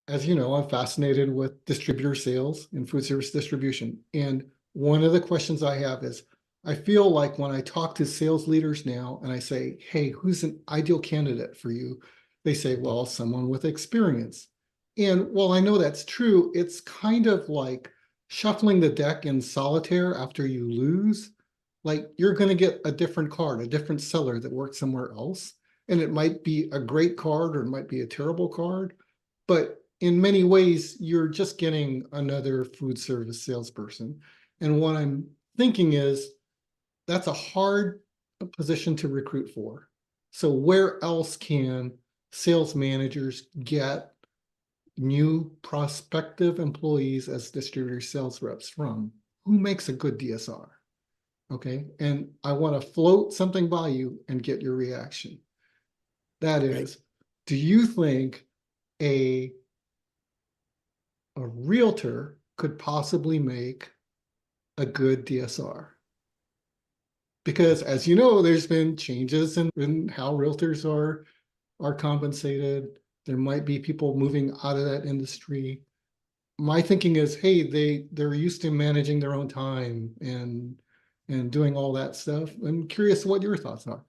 as you know, I'm fascinated with distributor sales and food service distribution. And one of the questions I have is, I feel like when I talk to sales leaders now and I say, hey, who's an ideal candidate for you? They say, well, someone with experience. And while I know that's true, it's kind of like shuffling the deck in solitaire after you lose. Like you're going to get a different card, a different seller that works somewhere else. And it might be a great card or it might be a terrible card. But in many ways, you're just getting another food service salesperson. And what I'm thinking is that's a hard position to recruit for. So where else can sales managers get new prospective employees as distributor sales reps from? Who makes a good DSR? Okay. And I want to float something by you and get your reaction. That is, do you think a realtor could possibly make a good DSR? Because as you know, there's been changes in how realtors are compensated. There might be people moving out of that industry. My thinking is, hey, they're used to managing their own time and doing all that stuff. I'm curious what your thoughts are.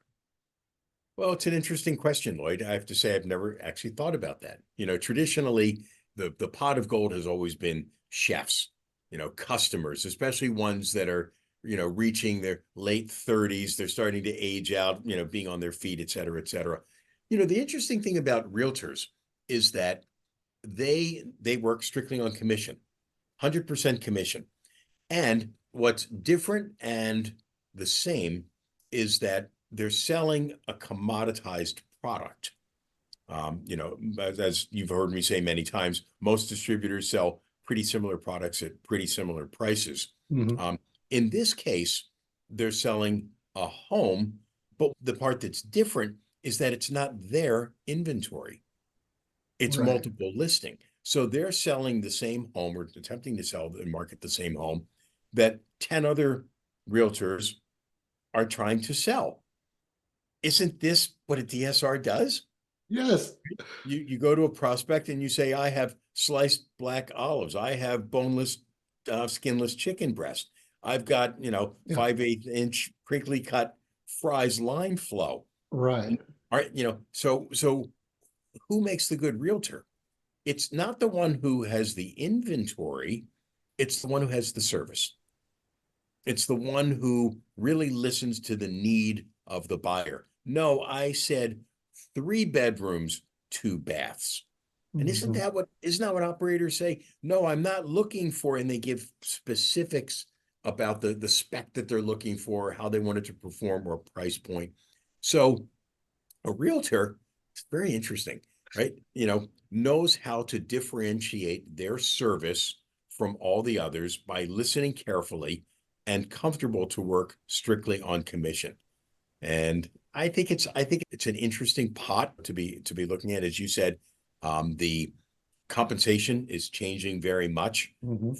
Well, it's an interesting question, Lloyd. I have to say I've never actually thought about that. Traditionally, the pot of gold has always been chefs, customers, especially ones that are, reaching their late 30s. They're starting to age out, being on their feet, et cetera, et cetera. The interesting thing about realtors is that they work strictly on commission, 100% commission. And what's different and the same is that they're selling a commoditized product. As you've heard me say many times, most distributors sell pretty similar products at pretty similar prices. Mm-hmm. In this case, they're selling a home, but the part that's different is that it's not their inventory. It's Right. multiple listing. So they're selling the same home or attempting to sell and market the same home that 10 other realtors are trying to sell. Isn't this what a DSR does? Yes. You go to a prospect and you say, I have sliced black olives. I have boneless, skinless chicken breast. I've got, Yeah. 5/8 inch crinkly cut fries line flow. Right. All right, so who makes the good realtor? It's not the one who has the inventory. It's the one who has the service. It's the one who really listens to the need of the buyer. No, I said 3 bedrooms, 2 baths. And isn't Mm-hmm. that what operators say? No, I'm not looking for, and they give specifics about the spec that they're looking for, how they want it to perform, or price point. So a realtor, it's very interesting, right? Knows how to differentiate their service from all the others by listening carefully and comfortable to work strictly on commission. And I think it's an interesting pot to be looking at. As you said, the compensation is changing very much Mm-hmm.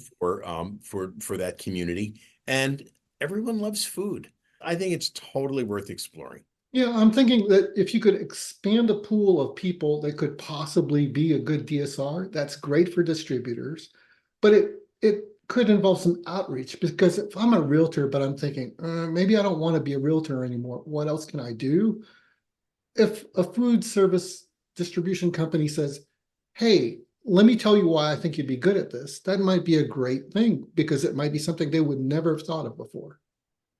for that community, and everyone loves food. I think it's totally worth exploring. Yeah, I'm thinking that if you could expand a pool of people that could possibly be a good DSR, that's great for distributors, but it could involve some outreach because if I'm a realtor, but I'm thinking maybe I don't want to be a realtor anymore. What else can I do? If a food service distribution company says, "Hey, let me tell you why I think you'd be good at this," that might be a great thing because it might be something they would never have thought of before.